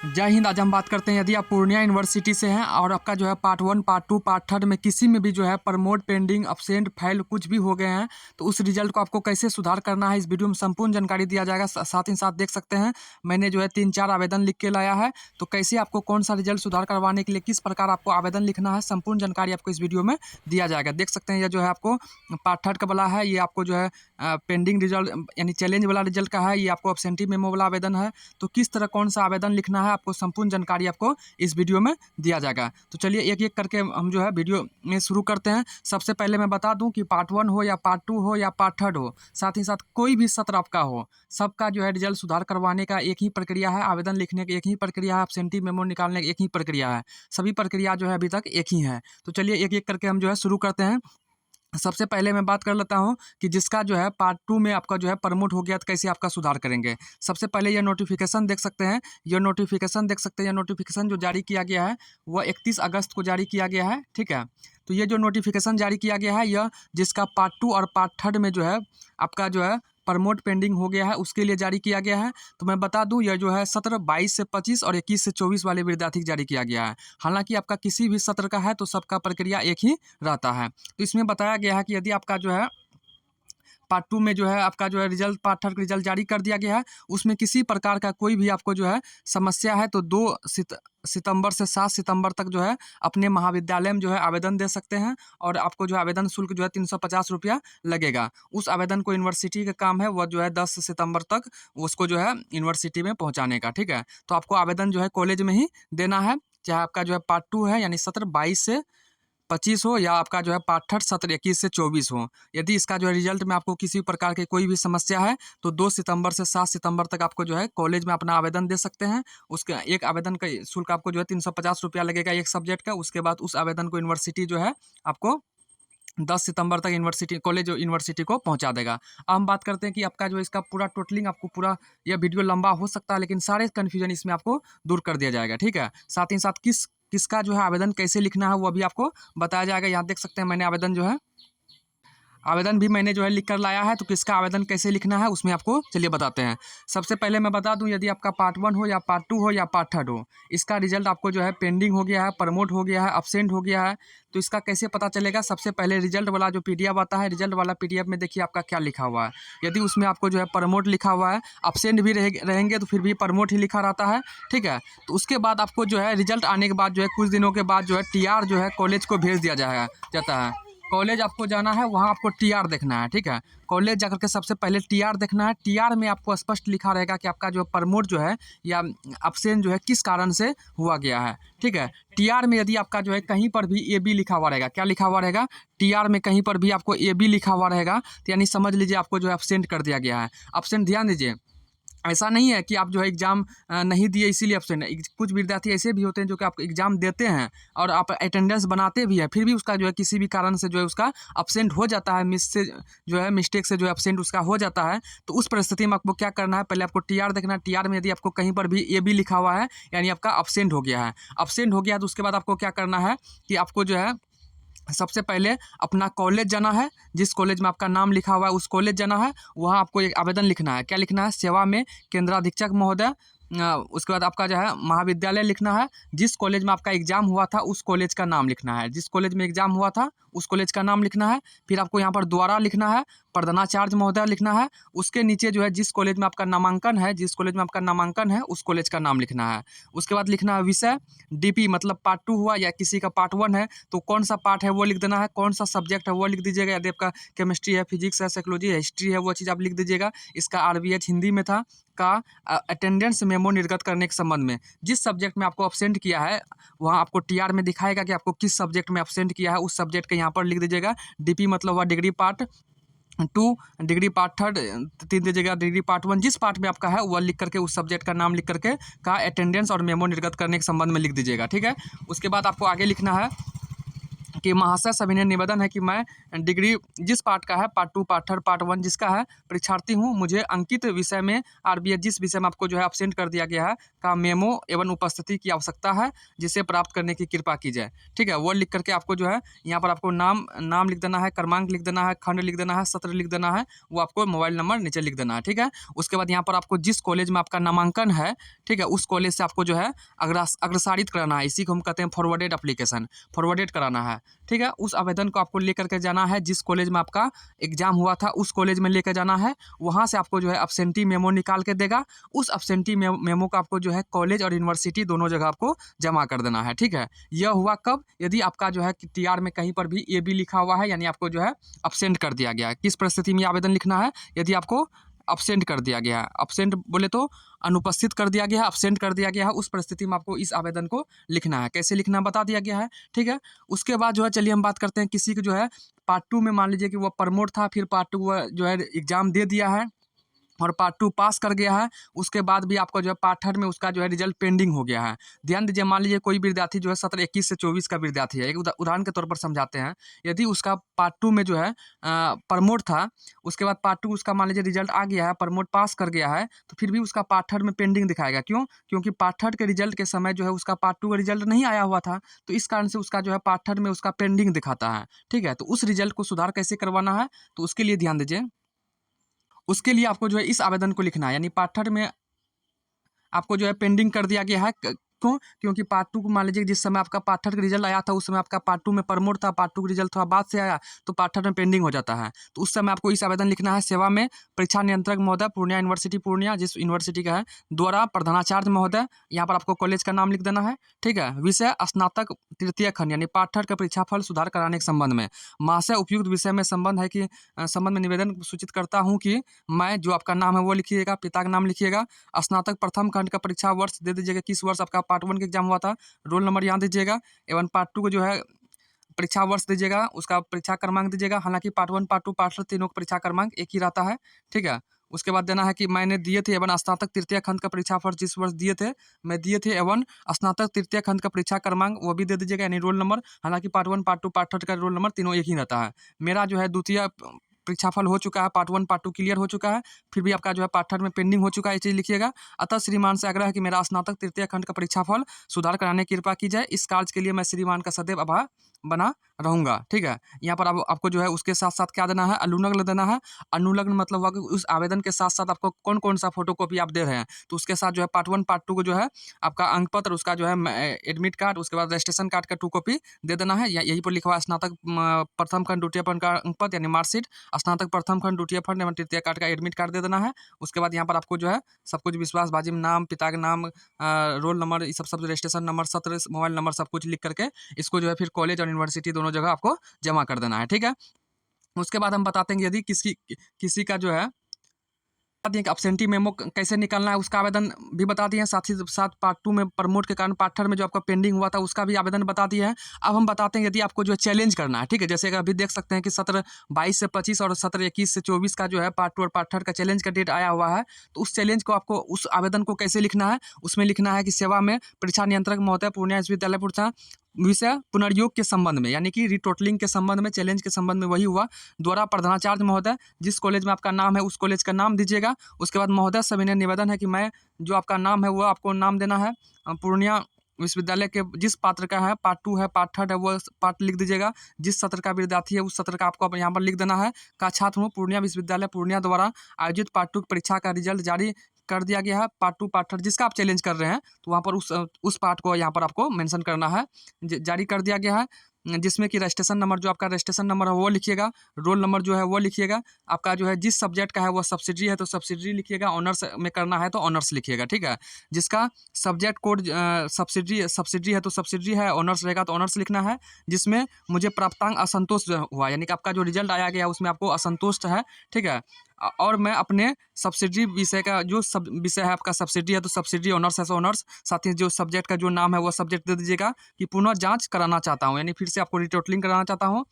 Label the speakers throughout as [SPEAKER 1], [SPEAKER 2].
[SPEAKER 1] जय हिंद। आज हम बात करते हैं, यदि आप पूर्णिया यूनिवर्सिटी से हैं और आपका जो है पार्ट 1, पार्ट 2, पार्ट 3 में किसी में भी जो है प्रमोट, पेंडिंग, अब्सेंट, फेल कुछ भी हो गए हैं तो उस रिजल्ट को आपको कैसे सुधार करना है इस वीडियो में संपूर्ण जानकारी दिया जाएगा। साथ ही साथ देख सकते हैं मैंने जो है 3-4 आवेदन लिख के लाया है, तो कैसे आपको कौन सा रिजल्ट सुधार करवाने के लिए किस प्रकार आपको आवेदन लिखना है, संपूर्ण जानकारी आपको इस वीडियो में दिया जाएगा। देख सकते हैं ये जो है आपको पार्ट 3 का वाला है, ये आपको जो है पेंडिंग रिजल्ट यानी चैलेंज वाला रिजल्ट का है, ये आपको अब्सेंटी मेमो वाला आवेदन है। तो किस तरह कौन सा आवेदन लिखना है आपको संपूर्ण जानकारी आपको इस वीडियो में दिया जाएगा। तो चलिए एक एक करके हम जो है वीडियो में शुरू करते हैं। सबसे पहले मैं बता दूं कि पार्ट 1 हो या पार्ट 2 हो या पार्ट 3 हो, साथ ही साथ कोई भी सत्र आपका हो, सबका जो है रिजल्ट सुधार करवाने का एक ही प्रक्रिया है, आवेदन लिखने की एक ही प्रक्रिया है, एब्सेंटी मेमो निकालने की एक ही प्रक्रिया है। सभी प्रक्रिया जो है अभी तक एक ही है। तो चलिए एक एक करके हम जो है शुरू करते हैं। सबसे पहले मैं बात कर लेता हूं कि जिसका जो है पार्ट 2 में आपका जो है प्रमोट हो गया तो कैसे आपका सुधार करेंगे। सबसे पहले ये नोटिफिकेशन देख सकते हैं, ये नोटिफिकेशन जो जारी किया गया है वह 31 अगस्त को जारी किया गया है। ठीक है, तो ये जो नोटिफिकेशन जारी किया गया है यह जिसका पार्ट 2 और पार्ट 3 में जो है आपका जो है प्रमोट पेंडिंग हो गया है उसके लिए जारी किया गया है। तो मैं बता दूं यह जो है सत्र 22 से 25 और 21 से 24 वाले विद्यार्थी जारी किया गया है। हालांकि आपका किसी भी सत्र का है तो सबका प्रक्रिया एक ही रहता है। तो इसमें बताया गया है कि यदि आपका जो है पार्ट 2 में जो है आपका जो है रिजल्ट पार्ट 3 का रिजल्ट जारी कर दिया गया है, उसमें किसी प्रकार का कोई भी आपको जो है समस्या है तो 2 सितंबर से 7 सितंबर तक जो है अपने महाविद्यालय में जो है आवेदन दे सकते हैं और आपको जो आवेदन शुल्क जो है 350 रुपया लगेगा। उस आवेदन को यूनिवर्सिटी का काम है वह जो है 10 सितंबर तक उसको जो है यूनिवर्सिटी में पहुंचाने का। ठीक है, तो आपको आवेदन जो है कॉलेज में ही देना है, चाहे आपका जो है पार्ट 2 है यानी सत्र 22 से 25 हो या आपका जो है पार्ट 3 सत्र 21 से 24 हो। यदि इसका जो है रिजल्ट में आपको किसी प्रकार की कोई भी समस्या है तो 2 सितंबर से 7 सितंबर तक आपको जो है कॉलेज में अपना आवेदन दे सकते हैं। उसके एक आवेदन का शुल्क आपको जो है 350 रुपया लगेगा एक सब्जेक्ट का। उसके बाद उस आवेदन को यूनिवर्सिटी जो है आपको 10 सितंबर तक यूनिवर्सिटी को पहुंचा देगा। अब हम बात करते हैं कि आपका जो इसका पूरा टोटलिंग आपको पूरा यह वीडियो लंबा हो सकता है लेकिन सारे कन्फ्यूजन इसमें आपको दूर कर दिया जाएगा। ठीक है, साथ ही साथ किसका जो है आवेदन कैसे लिखना है वो भी आपको बताया जाएगा। यहाँ देख सकते हैं मैंने आवेदन भी मैंने जो है लिख कर लाया है, तो किसका आवेदन कैसे लिखना है उसमें आपको चलिए बताते हैं। सबसे पहले मैं बता दूं यदि आपका पार्ट 1 हो या पार्ट 2 हो या पार्ट 3 हो, इसका रिजल्ट आपको जो है पेंडिंग हो गया है, प्रमोट हो गया है, अब्सेंट हो गया है, तो इसका कैसे पता चलेगा। सबसे पहले रिजल्ट वाला जो PDF आता है, रिजल्ट वाला PDF में देखिए आपका क्या लिखा हुआ है। यदि उसमें आपको जो है प्रमोट लिखा हुआ है, अब्सेंट भी रहेंगे तो फिर भी प्रमोट ही लिखा रहता है। ठीक है, तो उसके बाद आपको जो है रिजल्ट आने के बाद जो है कुछ दिनों के बाद जो है TR जो है कॉलेज को भेज दिया जाता है। कॉलेज आपको जाना है, वहाँ आपको TR देखना है। ठीक है, कॉलेज जाकर के सबसे पहले TR देखना है। TR में आपको स्पष्ट लिखा रहेगा कि आपका जो प्रमोट जो है या अब्सेंट जो है किस कारण से हुआ गया है। ठीक है, TR में यदि आपका जो है कहीं पर भी AB लिखा हुआ रहेगा, क्या लिखा हुआ रहेगा, TR में कहीं पर भी आपको AB लिखा हुआ रहेगा तो यानी समझ लीजिए आपको जो है अब्सेंट कर दिया गया है। अब्सेंट ध्यान दीजिए, ऐसा नहीं है कि आप जो है एग्ज़ाम नहीं दिए इसीलिए अब्सेंट है। कुछ विद्यार्थी ऐसे भी होते हैं जो कि आप एग्ज़ाम देते हैं और आप अटेंडेंस बनाते भी हैं, फिर भी उसका जो है किसी भी कारण से जो है उसका अब्सेंट हो जाता है, मिस्टेक से जो है अब्सेंट उसका हो जाता है। तो उस परिस्थिति में आपको क्या करना है, पहले आपको TR देखना है। TR में यदि आपको कहीं पर भी AB लिखा हुआ है यानी आपका अब्सेंट हो गया है। अब्सेंट हो गया तो उसके बाद आपको क्या करना है कि आपको जो है सबसे पहले अपना कॉलेज जाना है, जिस कॉलेज में आपका नाम लिखा हुआ है उस कॉलेज जाना है। वहाँ आपको एक आवेदन लिखना है। क्या लिखना है, सेवा में केंद्राधीक्षक महोदय। उसके बाद आपका जो है महाविद्यालय लिखना है, जिस कॉलेज में आपका एग्जाम हुआ था उस कॉलेज का नाम लिखना है। जिस कॉलेज में एग्जाम हुआ था उस कॉलेज का नाम लिखना है। फिर आपको यहाँ पर द्वारा लिखना है, प्रधानाचार्य महोदय लिखना है। उसके नीचे जो है जिस कॉलेज में आपका नामांकन है उस कॉलेज का नाम लिखना है। उसके बाद लिखना है विषय, DP मतलब पार्ट 2 हुआ या किसी का पार्ट 1 है तो कौन सा पार्ट है वो लिख देना है, कौन सा सब्जेक्ट है वो लिख दीजिएगा। यदि आपका केमिस्ट्री है, फिजिक्स है, साइकोलॉजी है, हिस्ट्री है, वो चीज़ आप लिख दीजिएगा। इसका RBH हिंदी में था का अटेंडेंस मेमो निर्गत करने के संबंध में जिस सब्जेक्ट में आपको अब्सेंट किया है वहाँ आपको TR में दिखाएगा कि आपको किस सब्जेक्ट में अब्सेंट किया है, उस सब्जेक्ट का यहाँ पर लिख दीजिएगा। DP मतलब हुआ डिग्री पार्ट 2, डिग्री पार्ट 3 तीन दीजिएगा, डिग्री पार्ट 1 जिस पार्ट में आपका है वह लिख करके उस सब्जेक्ट का नाम लिख करके का अटेंडेंस और मेमो निर्गत करने के संबंध में लिख दीजिएगा। ठीक है, उसके बाद आपको आगे लिखना है कि महाशय सविनय निवेदन है कि मैं डिग्री जिस पार्ट का है पार्ट 2 पार्ट 3 पार्ट 1 जिसका है परीक्षार्थी हूँ, मुझे अंकित विषय में आरबीएस जिस विषय में आपको जो है एब्सेंट कर दिया गया है का मेमो एवं उपस्थिति की आवश्यकता है, जिसे प्राप्त करने की कृपा की जाए। ठीक है, वो लिख करके आपको जो है यहाँ पर आपको नाम लिख देना है, क्रमांक लिख देना है, खंड लिख देना है, सत्र लिख देना है, वो आपको मोबाइल नंबर नीचे लिख देना है। ठीक है, उसके बाद यहाँ पर आपको जिस कॉलेज में आपका नामांकन है, ठीक है, उस कॉलेज से आपको जो है अग्रसारित कराना है। इसी को हम कहते हैं फॉरवर्डेड एप्लीकेशन, फॉरवर्डेड कराना है। ठीक है, उस आवेदन को आपको लेकर के जाना है, जिस कॉलेज में आपका एग्जाम हुआ था उस कॉलेज में लेकर जाना है। वहाँ से आपको जो है अब्सेंटी मेमो निकाल के देगा। उस अब्सेंटी मेमो को आपको जो है कॉलेज और यूनिवर्सिटी दोनों जगह आपको जमा कर देना है। ठीक है, यह हुआ कब? यदि आपका जो है टीआर में कहीं पर भी ए बी लिखा हुआ है, यानी आपको जो है अब्सेंट कर दिया गया है। किस परिस्थिति में आवेदन लिखना है? यदि आपको अब्सेंट कर दिया गया है, अब्सेंट बोले तो अनुपस्थित कर दिया गया है, अब्सेंट कर दिया गया है, उस परिस्थिति में आपको इस आवेदन को लिखना है। कैसे लिखना बता दिया गया है। ठीक है, उसके बाद जो है चलिए हम बात करते हैं किसी को जो है पार्ट 2 में मान लीजिए कि वो प्रमोट था, फिर पार्ट 2 जो है एग्जाम दे दिया है और पार्ट 2 पास कर गया है, उसके बाद भी आपको जो है पार्ट 3 में उसका जो है रिजल्ट पेंडिंग हो गया है। ध्यान दीजिए, मान लीजिए कोई विद्यार्थी जो है सत्र 21 से 24 का विद्यार्थी है, एक उदाहरण के तौर पर समझाते हैं। यदि उसका पार्ट 2 में जो है प्रमोट था, उसके बाद पार्ट 2 उसका मान लीजिए रिजल्ट आ गया है, प्रमोट पास कर गया है, तो फिर भी उसका पार्ट 3 में पेंडिंग दिखाएगा। क्यों? क्योंकि पार्ट 3 के रिजल्ट के समय जो है उसका पार्ट 2 का रिजल्ट नहीं आया हुआ था, तो इस कारण से उसका जो है पार्ट 3 में उसका पेंडिंग दिखाता है। ठीक है, तो उस रिजल्ट को सुधार कैसे करवाना है, तो उसके लिए ध्यान दीजिए। उसके लिए आपको जो है इस आवेदन को लिखना है, यानी पार्ट 3 में आपको जो है पेंडिंग कर दिया गया है। क्यों? क्योंकि पार्ट 2 को मान लीजिए जिस समय आपका पार्ट 3 का रिजल्ट आया था, उस समय आपका पार्ट 2 में प्रमोट था, पार्ट 2 का रिजल्ट थोड़ा बाद से आया, तो पार्ट 3 में पेंडिंग हो जाता है। तो उस समय आपको इस आवेदन लिखना है, सेवा में परीक्षा नियंत्रक महोदय पूर्णिया यूनिवर्सिटी पूर्णिया, जिस यूनिवर्सिटी का है, द्वारा प्रधानाचार्य महोदय, यहाँ पर आपको कॉलेज का नाम लिख देना है। ठीक है, विषय स्नातक तृतीय खंड, यानी पार्ट 3 का परीक्षाफल सुधार कराने के संबंध में महाशय उपयुक्त विषय में संबंध है कि संबंध में निवेदन सूचित करता हूँ कि मैं, जो आपका नाम है वो लिखिएगा, पिता का नाम लिखिएगा, स्नातक प्रथम खंड का परीक्षा वर्ष दे दीजिएगा, किस वर्ष आपका पार्ट 1 का एग्जाम हुआ था, रोल नंबर यहाँ दीजिएगा, एवं पार्ट 2 को जो है परीक्षा वर्ष दीजिएगा, उसका परीक्षा क्रमांक दीजिएगा। हालांकि पार्ट 1 पार्ट 2 पार्ट 3 तीनों का परीक्षा क्रमांक एक ही रहता है। ठीक है, उसके बाद देना है कि मैंने दिए थे एवं स्नातक तृतीय खंड का परीक्षा फल जिस वर्ष दिए थे मैं दिए थे, एवं स्नातक तृतीय खंड का परीक्षा क्रमांक वो भी दे दीजिएगा, यानी रोल नंबर। हालांकि पार्ट 1 पार्ट 2 पार्ट 3 का रोल नंबर तीनों एक ही रहता है। मेरा जो है द्वितीय परीक्षाफल हो चुका है, पार्ट 1 पार्ट 2 क्लियर हो चुका है, फिर भी आपका जो है पार्ट 3 में पेंडिंग हो चुका है, ये चीज़ लिखिएगा। अतः श्रीमान से आग्रह है कि मेरा स्नातक तृतीय खंड का परीक्षाफल सुधार कराने की कृपा की जाए। इस कार्य के लिए मैं श्रीमान का सदैव आभार बना रहूँगा। ठीक है, यहाँ पर आपको जो है उसके साथ साथ क्या देना है, अनुलग्न देना है। अनुलग्न मतलब हुआ कि उस आवेदन के साथ साथ आपको कौन कौन सा फोटोकॉपी आप दे रहे हैं, तो उसके साथ जो है पार्ट 1 पार्ट 2 को जो है आपका अंक पत्र, उसका जो है एडमिट कार्ड, उसके बाद रजिस्ट्रेशन कार्ड का 2 कॉपी दे देना है। यहीं पर लिखा हुआ स्नातक प्रथम खंड द्वितीय खंड का अंक पत्र, यानी मार्कशीट, स्नातक प्रथम खंड द्वितीय खंड एवं तृतीय खंड का एडमिट कार्ड दे देना है। उसके बाद यहाँ पर आपको जो है सब कुछ विश्वासबाजी में नाम, पिता का नाम, रोल नंबर, ये सब रजिस्ट्रेशन नंबर, सत्र, मोबाइल नंबर, सब कुछ लिख करके इसको जो है फिर कॉलेज और यूनिवर्सिटी दोनों जगह आपको जमा कर देना है। ठीक है, उसके बाद हम बताते हैं यदि किसी का जो है बता दिए कि अब्सेंटी मेमो कैसे निकालना है, उसका आवेदन भी बता दिए हैं। साथ ही साथ पार्ट 2 में प्रमोट के कारण पार्ट 3 में जो आपका पेंडिंग हुआ था उसका भी आवेदन बता दिया है। अब हम बताते हैं यदि आपको जो है चैलेंज करना है। ठीक है, जैसे कि अभी देख सकते हैं कि सत्र 22 से 25 और सत्र 21 से 24 का जो है पार्ट 2 और पार्ट 3 का चैलेंज का डेट आया हुआ है। तो उस चैलेंज को आपको, उस आवेदन को कैसे लिखना है, उसमें लिखना है कि सेवा में परीक्षा नियंत्रक महोदय पूर्णिया विश्वविद्यालय पूर्णिया, विषय पुनर्योग के संबंध में, यानी कि रिटोटलिंग के संबंध में, चैलेंज के संबंध में वही हुआ, द्वारा प्रधानाचार्य महोदय, जिस कॉलेज में आपका नाम है उस कॉलेज का नाम दीजिएगा। उसके बाद महोदय सविनय निवेदन है कि मैं, जो आपका नाम है वो आपको नाम देना है, पूर्णिया विश्वविद्यालय के जिस पात्र का है, पार्ट 2 है पार्ट 3 है वो पार्ट लिख दीजिएगा। जिस सत्र का विद्यार्थी है उस सत्र का आपको यहाँ पर लिख देना है। का छात्र हूँ, पूर्णिया विश्वविद्यालय पूर्णिया द्वारा आयोजित पार्ट 2 परीक्षा का रिजल्ट जारी कर दिया गया है। पार्ट 2 पार्ट 3 जिसका आप चैलेंज कर रहे हैं, तो वहाँ पर उस पार्ट को यहाँ पर आपको मेंशन करना है, जारी कर दिया गया है। जिसमें कि रजिस्ट्रेशन नंबर, जो आपका रजिस्ट्रेशन नंबर है वो लिखिएगा, रोल नंबर जो है वो लिखिएगा, आपका जो है जिस सब्जेक्ट का है वो सब्सिडरी है तो सब्सिडरी लिखिएगा, ऑनर्स में करना है तो ऑनर्स लिखिएगा। ठीक है, जिसका सब्जेक्ट कोड सब्सिडरी है तो सब्सिडरी है, ऑनर्स रहेगा तो ऑनर्स लिखना है। जिसमें मुझे प्राप्तांक असंतोष हुआ, यानी कि आपका जो रिजल्ट आया गया उसमें आपको असंतुष्ट है। ठीक है, और मैं अपने सब्सिडरी विषय का, जो सब विषय है आपका सब्सिडरी है तो सब्सिडरी, ऑनर्स है तो ऑनर्स, साथ ही जो सब्जेक्ट का जो नाम है वो सब्जेक्ट दे दीजिएगा कि पुनः जांच कराना चाहता हूँ, यानी फिर से आपको रिटोटलिंग कराना चाहता हूँ।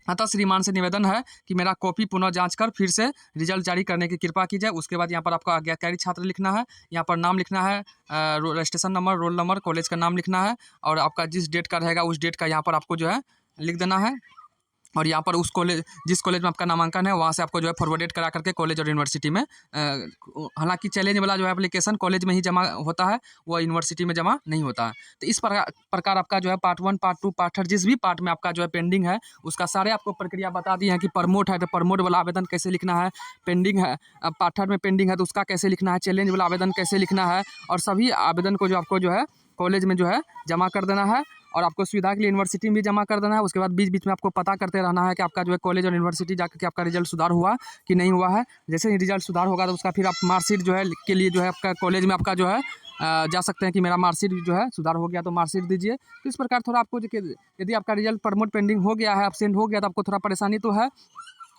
[SPEAKER 1] अतः श्रीमान से निवेदन है कि मेरा कॉपी पुनः जांच कर फिर से रिजल्ट जारी करने की कृपा की जाए। उसके बाद यहाँ पर आपका आज्ञाकारी छात्र लिखना है, यहाँ पर नाम लिखना है, registration number, roll number, college का नाम लिखना है, और आपका जिस डेट का रहेगा उस डेट का यहाँ पर आपको जो है लिख देना है। और यहाँ पर उस कॉलेज, जिस कॉलेज में आपका नामांकन है, वहाँ से आपको जो है फॉरवर्डेड करा करके कॉलेज और यूनिवर्सिटी में, हालांकि चैलेंज वाला जो है एप्लीकेशन कॉलेज में ही जमा होता है, वो यूनिवर्सिटी में जमा नहीं होता है। तो इस प्रकार आपका जो है पार्ट 1, पार्ट 2, पार्ट 3 जिस भी पार्ट में आपका जो है पेंडिंग है, उसका सारे आपको प्रक्रिया बता दी है कि प्रमोट है तो प्रमोट वाला आवेदन कैसे लिखना है, पेंडिंग है, पार्ट 3 में पेंडिंग है तो उसका कैसे लिखना है, चैलेंज वाला आवेदन कैसे लिखना है, और सभी आवेदन को जो आपको जो है कॉलेज में जो है जमा कर देना है। और आपको सुविधा के लिए यूनिवर्सिटी में भी जमा कर देना है। उसके बाद बीच बीच में आपको पता करते रहना है कि आपका जो है कॉलेज और यूनिवर्सिटी जाकर के आपका रिजल्ट सुधार हुआ कि नहीं हुआ है। जैसे ही रिजल्ट सुधार होगा तो उसका फिर आप मार्कशीट जो है के लिए जो है आपका कॉलेज में आपका जो है जा सकते हैं कि मेरा मार्कशीट जो है सुधार हो गया तो मार्कशीट दीजिए। तो इस प्रकार थोड़ा आपको यदि आपका रिजल्ट प्रमोट पेंडिंग हो गया है, एब्सेंट हो गया, तो आपको थोड़ा परेशानी तो है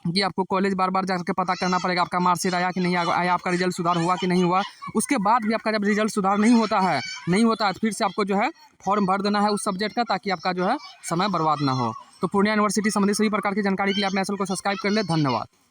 [SPEAKER 1] कि आपको कॉलेज बार बार जाकर के पता करना पड़ेगा आपका मार्कशीट आया कि नहीं आया, आपका रिजल्ट सुधार हुआ कि नहीं हुआ। उसके बाद भी आपका जब रिजल्ट सुधार नहीं होता है तो फिर से आपको जो है फॉर्म भर देना है उस सब्जेक्ट का, ताकि आपका जो है समय बर्बाद ना हो। तो पूर्णिया यूनिवर्सिटी संबंधी सभी प्रकार की जानकारी के लिए आप मेरे चैनल को सब्सक्राइब कर ले। धन्यवाद।